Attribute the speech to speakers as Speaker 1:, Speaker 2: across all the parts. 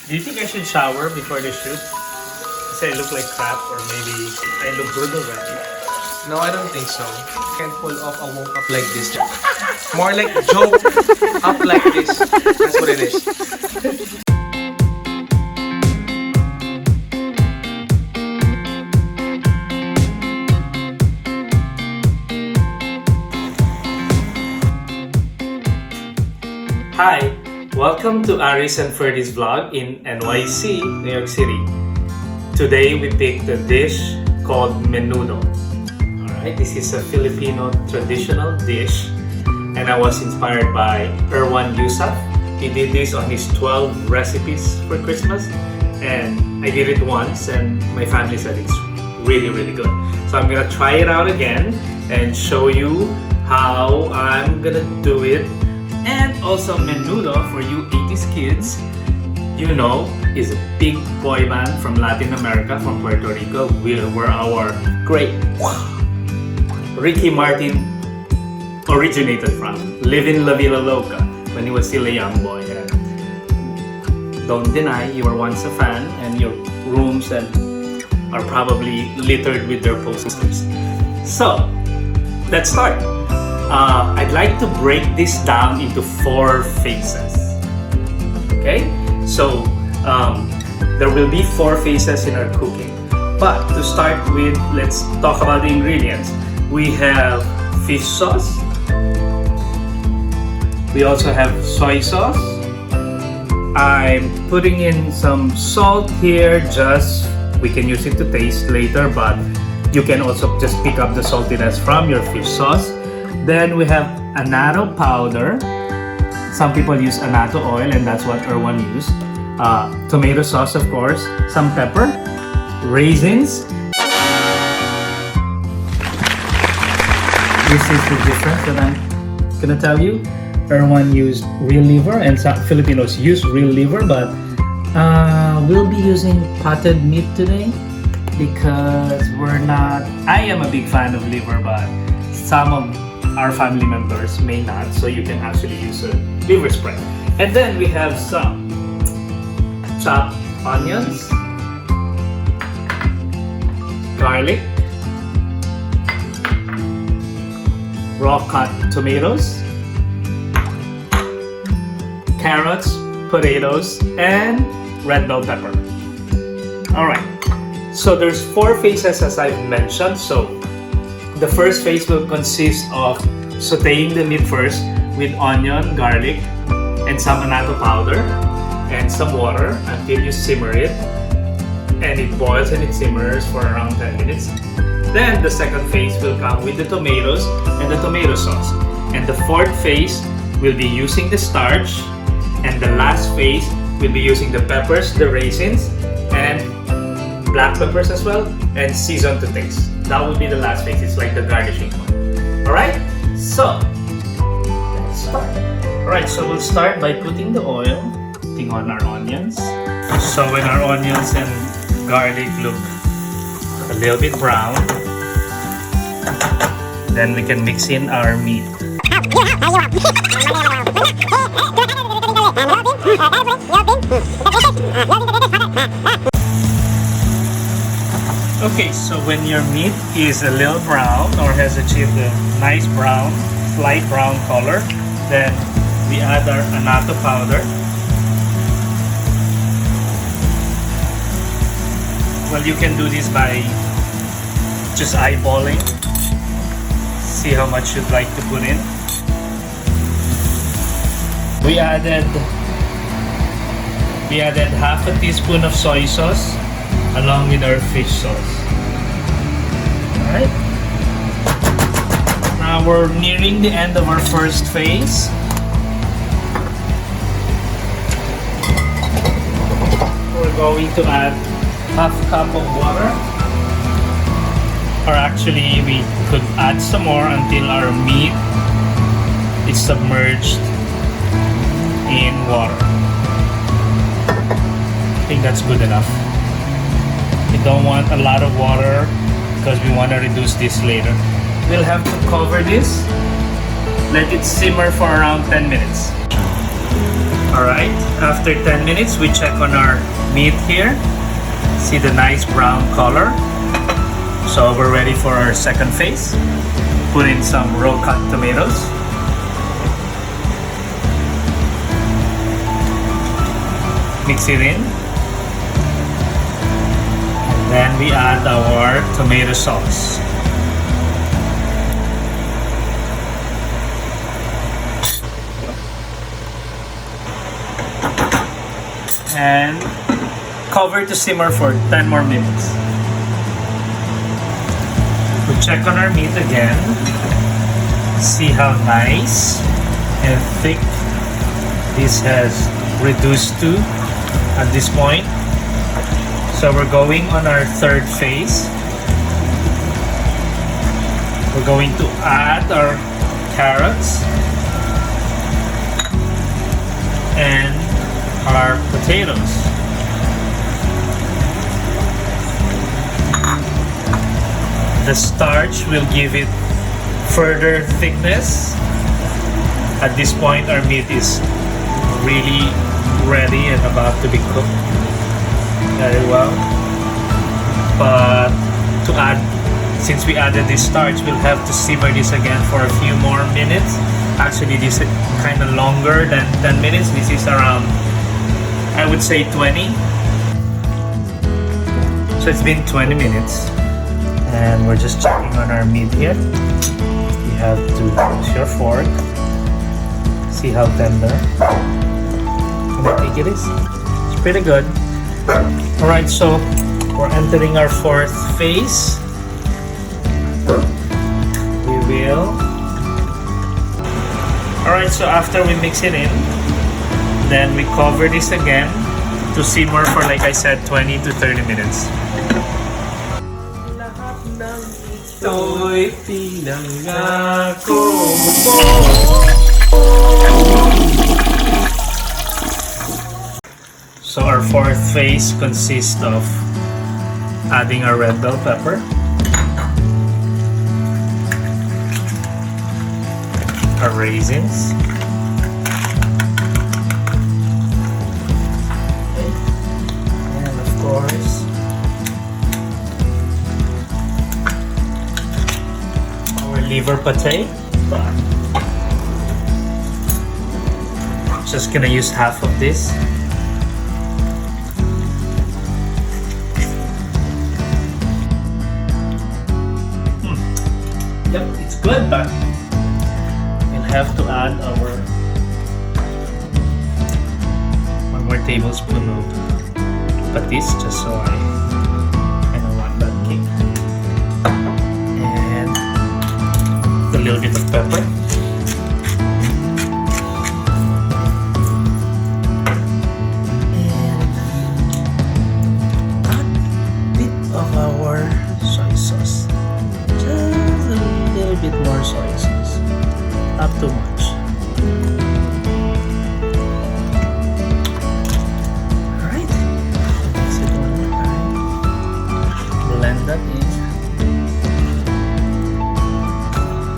Speaker 1: Do you think I should shower before the shoot? Say I look like crap, or maybe I look good already.
Speaker 2: No, I don't think so. You can't pull off a woke up like this. More like joke up like this. That's what it is.
Speaker 1: Hi, welcome to Aris and Ferdy's vlog in NYC, New York City. Today we picked a dish called Menudo. Alright, this is a Filipino traditional dish, and I was inspired by Erwan. He did this on his 12 recipes for Christmas, and I did it once and my family said it's really good. So I'm gonna try it out again and show you how I'm gonna do it. And also Menudo, for you 80s kids, you know, is a big boy band from Latin America, from Puerto Rico, where our great Ricky Martin originated from, living La Villa Loca when he was still a young boy. And don't deny, you were once a fan, and your rooms are probably littered with their posters. So, let's start. I'd like to break this down into 4 phases. Okay? So, there will be 4 phases in our cooking. But to start with, let's talk about the ingredients. We have fish sauce. We also have soy sauce. I'm putting in some salt here, we can use it to taste later, but you can also just pick up the saltiness from your fish sauce. Then we have annatto powder. Some people use annatto oil, and that's what Erwan used. Tomato sauce, of course. Some pepper. Raisins. This is the difference that I'm gonna tell you. Erwan used real liver, and some Filipinos use real liver, but we'll be using potted meat today because I am a big fan of liver, but some of our family members may not, so you can actually use a liver spread. And then we have some chopped onions, garlic, raw cut tomatoes, carrots, potatoes, and red bell pepper. Alright, so there's 4 phases as I've mentioned. So the first phase will consist of sauteing the meat first with onion, garlic, and some annatto powder and some water until you simmer it, and it boils and it simmers for around 10 minutes. Then the second phase will come with the tomatoes and the tomato sauce. And the 4th phase will be using the starch, and the last phase will be using the peppers, the raisins, and black peppers as well, and season to taste. That will be the last phase. It's like the garnishing one. Alright? So, let's start. Alright, so we'll start by putting the oil, putting on our onions. So when our onions and garlic look a little bit brown, then we can mix in our meat. Okay, so when your meat is a little brown or has achieved a nice brown, light brown color, then we add our annatto powder. Well, you can do this by just eyeballing. See how much you'd like to put in. We added half a teaspoon of soy sauce along with our fish sauce. Alright. Now we're nearing the end of our first phase. We're going to add half cup of water. Or actually, we could add some more until our meat is submerged in water. I think that's good enough. We don't want a lot of water because we want to reduce this later. We'll have to cover this, let it simmer for around 10 minutes. Alright, after 10 minutes, we check on our meat here. See the nice brown color. So we're ready for our second phase. Put in some raw cut tomatoes. Mix it in. And then we add our tomato sauce. And cover to simmer for 10 more minutes. We check on our meat again. See how nice and thick this has reduced to at this point. So we're going on our third phase. We're going to add our carrots and our potatoes. The starch will give it further thickness. At this point, our meat is really ready and about to be cooked very well. But to add, since we added this starch, we'll have to simmer this again for a few more minutes. Actually, this is kind of longer than 10 minutes. This is around, I would say, 20. So it's been 20 minutes. And we're just checking on our meat here. You have to use your fork. See how tender. How big it is. It's pretty good. Alright, so we're entering our fourth phase. We will. Alright, so after we mix it in, then we cover this again to simmer for, like I said, 20 to 30 minutes.
Speaker 2: Ito'y pinangako mo.
Speaker 1: So our fourth phase consists of adding our red bell pepper, our raisins, and of course our liver pate. Just gonna use half of this. Yep, it's good, but we'll have to add our 1 more tablespoon of patis, just so I don't want that kick. And a little bit of pepper. And a bit of our soy sauce. A bit more soy sauce, not too much. Alright, mix it one more time. Blend that in.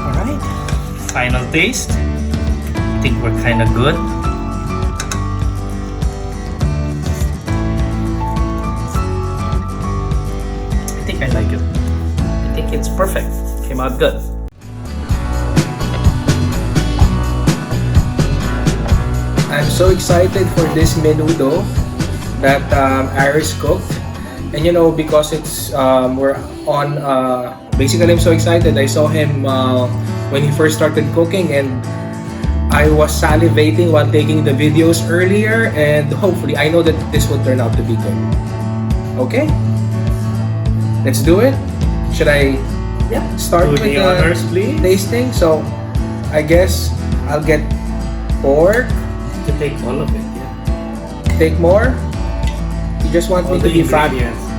Speaker 1: Alright, final taste. I think we're kind of good. I think I like it. I think it's perfect. Came out good.
Speaker 2: I'm so excited for this menudo that Iris cooked, and you know, because it's we're on basically I'm so excited. I saw him when he first started cooking, and I was salivating while taking the videos earlier, and hopefully I know that this will turn out to be good. Okay, let's do it. Should I start with
Speaker 1: the honors, please?
Speaker 2: tasting? So I guess I'll get pork.
Speaker 1: To take all of it, yeah.
Speaker 2: Take more? You just want me to be fat?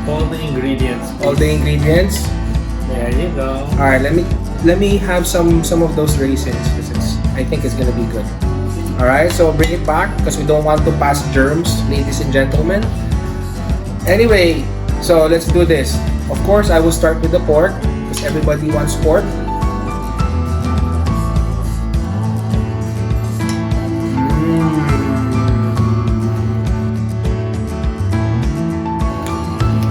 Speaker 1: All the ingredients.
Speaker 2: All the ingredients?
Speaker 1: There you go.
Speaker 2: Alright, let me have some of those raisins. I think it's gonna be good. Alright, so bring it back because we don't want to pass germs, ladies and gentlemen. Anyway, so let's do this. Of course, I will start with the pork because everybody wants pork.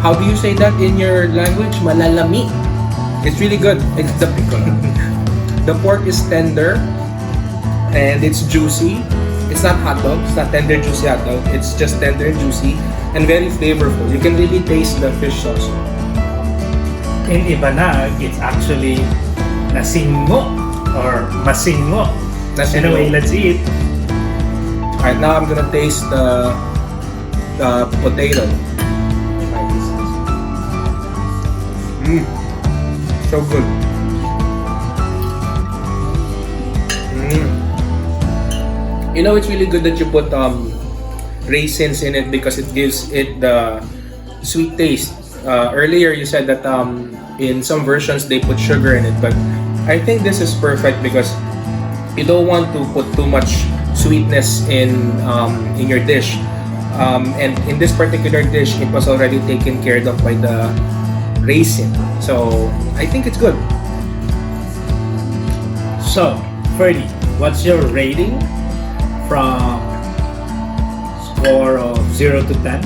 Speaker 2: how do you say that in your language? Malalami. It's really good. It's the pork is tender and it's juicy. It's not hot dog. It's not tender, juicy hot dog. It's just tender and juicy and very flavorful. You can really taste the fish sauce.
Speaker 1: In Ibanag, it's actually nasingo or masingo.
Speaker 2: Nasingo.
Speaker 1: Anyway, let's eat.
Speaker 2: Alright, now I'm gonna taste the potato. So good. You know, it's really good that you put raisins in it because it gives it the sweet taste. Earlier you said that in some versions they put sugar in it, but I think this is perfect because you don't want to put too much sweetness in your dish. And in this particular dish, it was already taken care of by the raisin. So I think it's good.
Speaker 1: So, Ferdy, what's your rating from score of 0 to 10?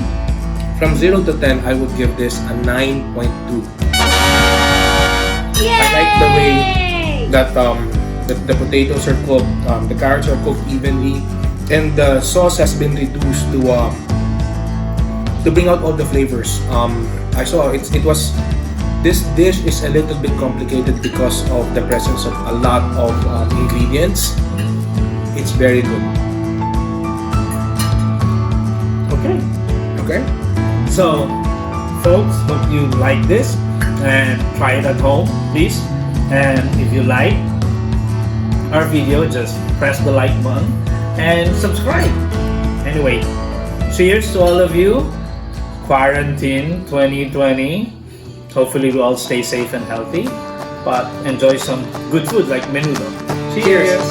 Speaker 2: From 0 to 10, I would give this a 9.2. I like the way that the potatoes are cooked, the carrots are cooked evenly, and the sauce has been reduced to bring out all the flavors. I saw this dish is a little bit complicated because of the presence of a lot of ingredients. It's very good. Okay.
Speaker 1: So, folks, hope you like this and try it at home, please. And if you like our video, just press the like button and subscribe. Anyway, cheers to all of you. Quarantine 2020. Hopefully we all stay safe and healthy, but enjoy some good food like menudo. Cheers.